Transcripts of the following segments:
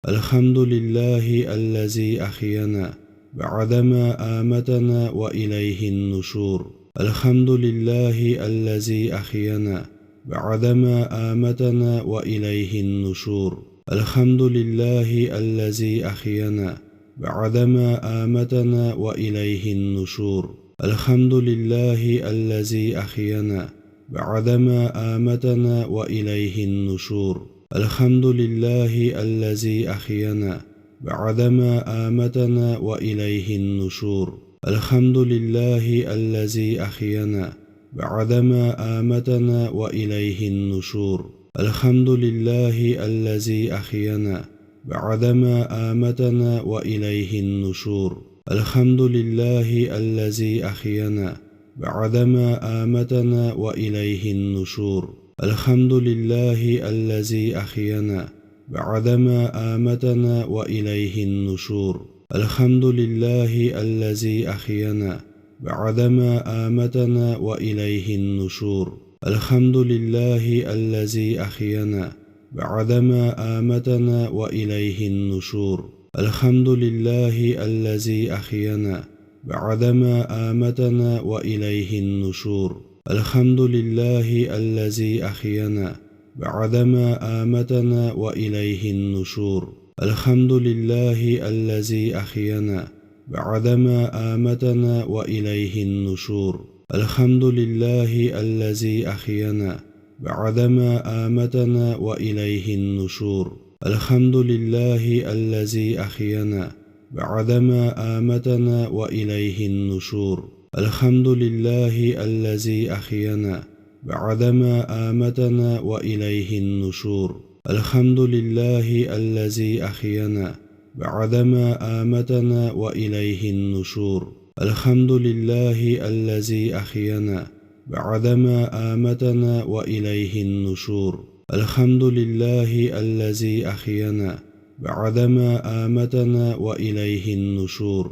الحمد لله الذي أحيانا بعدما آمتنا وإليه النشور. الحمد لله الذي أحيانا بعدما آمتنا وإليه النشور. الحمد لله الذي أحيانا بعدما آمتنا وإليه النشور. الحمد لله الذي أحيانا بعدما آمتنا وإليه النشور. الحمد لله الذي أحيانا بعدما آمتنا وإليه النشور. الحمد لله الذي أحيانا بعدما آمتنا وإليه النشور. الحمد لله الذي أحيانا بعدما آمتنا وإليه النشور. الحمد لله الذي أحيانا بعدما آمتنا وإليه النشور. الحمد لله الذي أحيانا بعدما آمتنا وإليه النشور. الحمد لله الذي أحيانا بعدما آمتنا وإليه النشور. الحمد لله الذي أحيانا بعدما آمتنا وإليه النشور. الحمد لله الذي أحيانا بعدما آمتنا وإليه النشور. الحمد لله الذي أحيانا بعدما آمتنا وإليه النشور. الحمد لله الذي أحيانا بعدما آمتنا وإليه النشور. الحمد لله الذي أحيانا بعدما آمتنا وإليه النشور. الحمد لله الذي أحيانا بعدما آمتنا وإليه النشور. الحمد لله الذي أحيانا بعدما آمتنا وإليه النشور. الحمد لله الذي أحيانا بعدما آمتنا وإليه النشور. الحمد لله الذي أحيانا بعدما آمتنا وإليه النشور. الحمد لله الذي أحيانا بعدما آمتنا وإليه النشور. الحمد لله الذي أحيانا بعدما آمتنا وإليه النشور.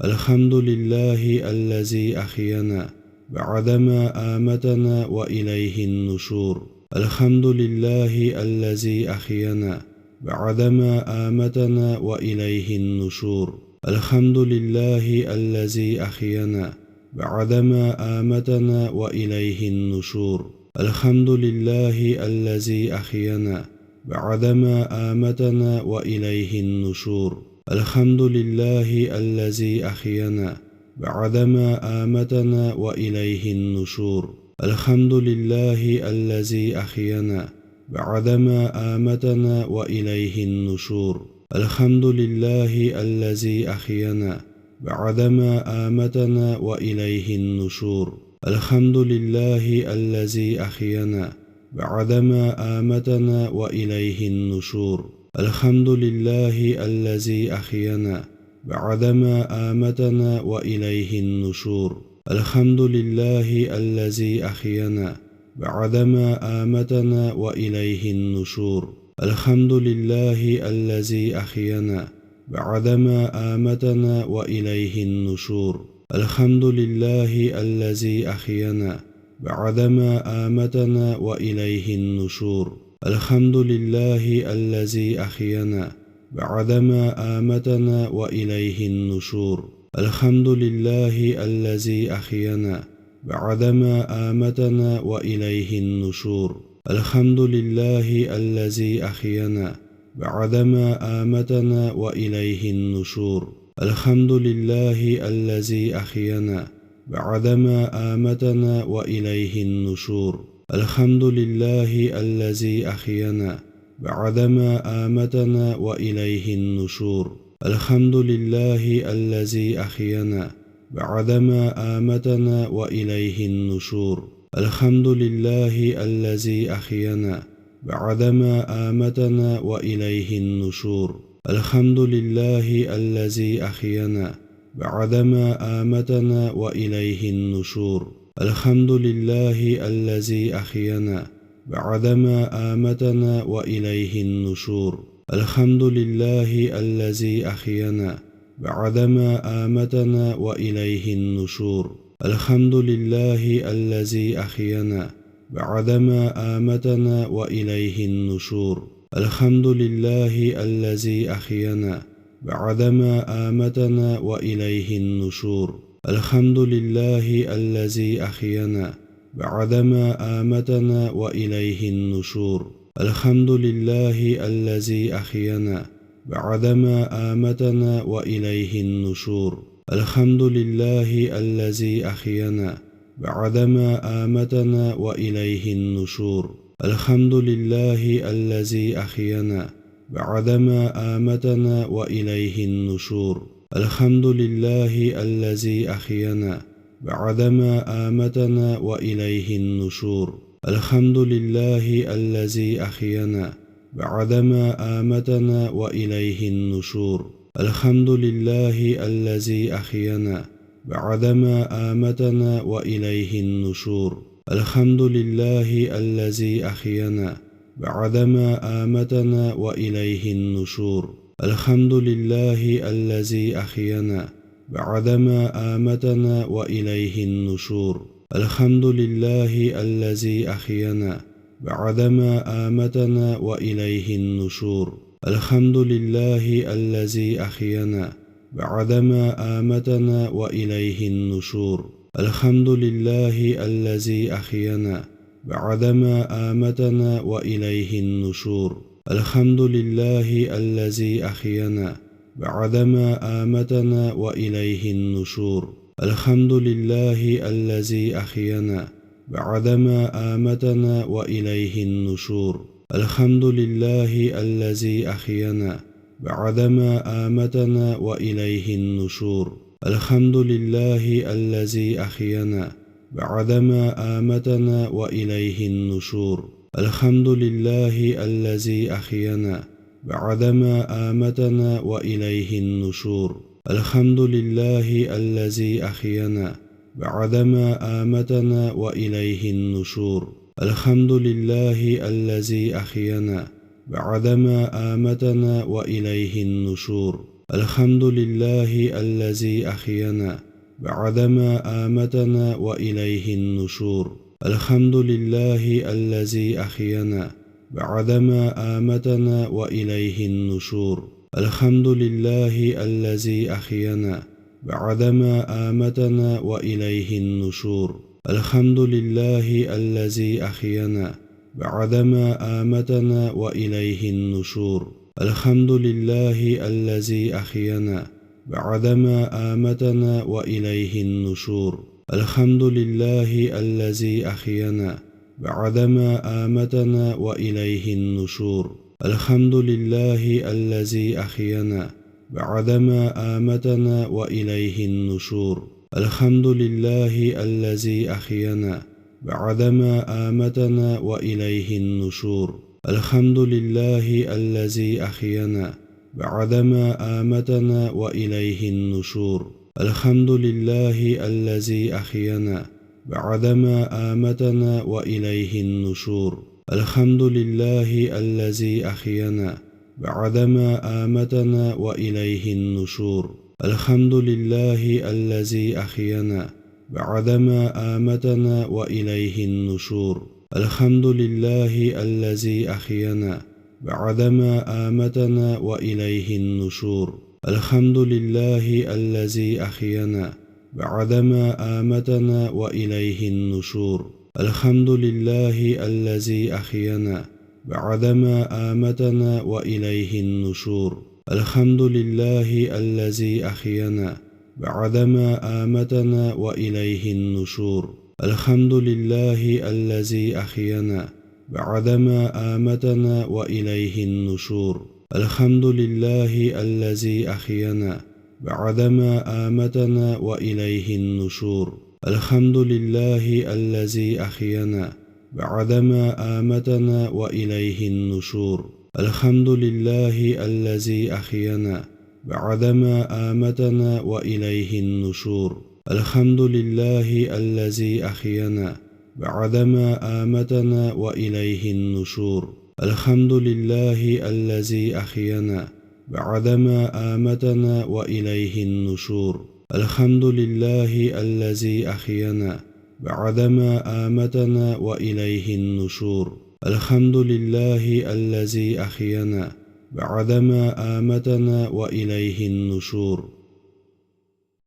الحمد لله الذي أحيانا بعدما آمتنا وإليه النشور. الحمد لله الذي أحيانا بعدما آمتنا وإليه النشور. الحمد لله الذي أحيانا بعدما آمتنا وإليه النشور. الحمد لله الذي أحيانا بعدما آمتنا وإليه النشور. الحمد لله الذي أحيانا بعدما آمتنا وإليه النشور. الحمد لله الذي أحيانا بعدما آمتنا وإليه النشور. الحمد لله الذي أحيانا بعدما آمتنا وإليه النشور. الحمد لله الذي أحيانا بعدما آمتنا وإليه النشور. الحمد لله الذي أحيانا بعدما آمتنا وإليه النشور. الحمد لله الذي أحيانا بعدما آمتنا وإليه النشور. الحمد لله الذي أحيانا بعدما آمتنا وإليه النشور. الحمد لله الذي أحيانا بعدما آمتنا وإليه النشور. الحمد لله الذي أحيانا بعدما آمتنا وإليه النشور. الحمد لله الذي أحيانا بعدما آمتنا وإليه النشور. الحمد لله الذي أحيانا بعدما آمتنا وإليه النشور. الحمد لله الذي أحيانا بعدما آمتنا وإليه النشور. الحمد لله الذي أحيانا بعدما آمتنا وإليه النشور. الحمد لله الذي أحيانا بعدما آمتنا وإليه النشور. الحمد لله الذي أحيانا بعدما آمتنا وإليه النشور. الحمد لله الذي أحيانا بعدما آمتنا وإليه النشور. الحمد لله الذي أحيانا بعدما آمتنا وإليه النشور. الحمد لله الذي أحيانا بعدما آمتنا وإليه النشور. الحمد لله الذي أحيانا بعدما آمتنا وإليه النشور. الحمد لله الذي أحيانا بعدما آمتنا وإليه النشور. الحمد لله الذي أحيانا بعدما آمتنا وإليه النشور. الحمد لله الذي أحيانا بعدما آمتنا وإليه النشور. الحمد لله الذي أحيانا بعدما آمتنا وإليه النشور. الحمد لله الذي أحيانا بعدما آمتنا وإليه النشور. الحمد لله الذي أحيانا بعدما آمتنا وإليه النشور. الحمد لله الذي أحيانا بعدما آمتنا وإليه النشور. الحمد لله الذي أحيانا بعدما آمتنا وإليه النشور. الحمد لله الذي أحيانا بعدما آمتنا وإليه النشور. الحمد لله الذي أحيانا بعدما آمتنا وإليه النشور. الحمد لله الذي أحيانا بعدما آمتنا وإليه النشور. الحمد لله الذي أحيانا بعدما آمتنا وإليه النشور. الحمد لله الذي أحيانا بعدما آمتنا وإليه النشور. الحمد لله الذي أحيانا بعدما آمتنا وإليه النشور. الحمد لله الذي أحيانا بعدما آمتنا وإليه النشور. الحمد لله الذي أحيانا بعدما آمتنا وإليه النشور. الحمد لله الذي أحيانا بعدما آمتنا وإليه النشور. الحمد لله الذي أحيانا بعدما آمتنا وإليه النشور. الحمد لله الذي أحيانا بعدما آمتنا وإليه النشور. الحمد لله الذي أحيانا بعدما آمتنا وإليه النشور. الحمد لله الذي أحيانا بعدما آمتنا وإليه النشور. الحمد لله الذي أحيانا بعدما آمتنا وإليه النشور. الحمد لله الذي أحيانا بعدما آمتنا وإليه النشور. الحمد لله الذي أحيانا بعدما آمتنا وإليه النشور. الحمد لله الذي أحيانا بعدما آمتنا وإليه النشور. الحمد لله الذي أحيانا بعدما آمتنا وإليه النشور. الحمد لله الذي أحيانا بعدما آمتنا وإليه النشور. الحمد لله الذي أحيانا بعدما آمتنا وإليه النشور. الحمد لله الذي أحيانا بعدما آمتنا وإليه النشور. الحمد لله الذي أحيانا بعدما آمتنا وإليه النشور. الحمد لله الذي أحيانا بعدما آمتنا وإليه النشور. الحمد لله الذي أحيانا بعدما آمتنا وإليه النشور. الحمد لله الذي أحيانا بعدما آمتنا وإليه النشور. الحمد لله الذي أحيانا بعدما آمتنا وإليه النشور. الحمد لله الذي أحيانا بعدما آمتنا وإليه النشور. الحمد لله الذي أحيانا بعدما آمتنا وإليه النشور. الحمد لله الذي أحيانا بعدما آمتنا وإليه النشور. الحمد لله الذي أحيانا بعدما آمتنا وإليه النشور. الحمد لله الذي أحيانا بعدما آمتنا وإليه النشور. الحمد لله الذي أحيانا بعدما آمتنا وإليه النشور. الحمد لله الذي أحيانا بعدما آمتنا وإليه النشور. الحمد لله الذي أحيانا بعدما آمتنا وإليه النشور. الحمد لله الذي أحيانا بعدما آمتنا وإليه النشور. الحمد لله الذي أحيانا بعدما آمتنا وإليه النشور.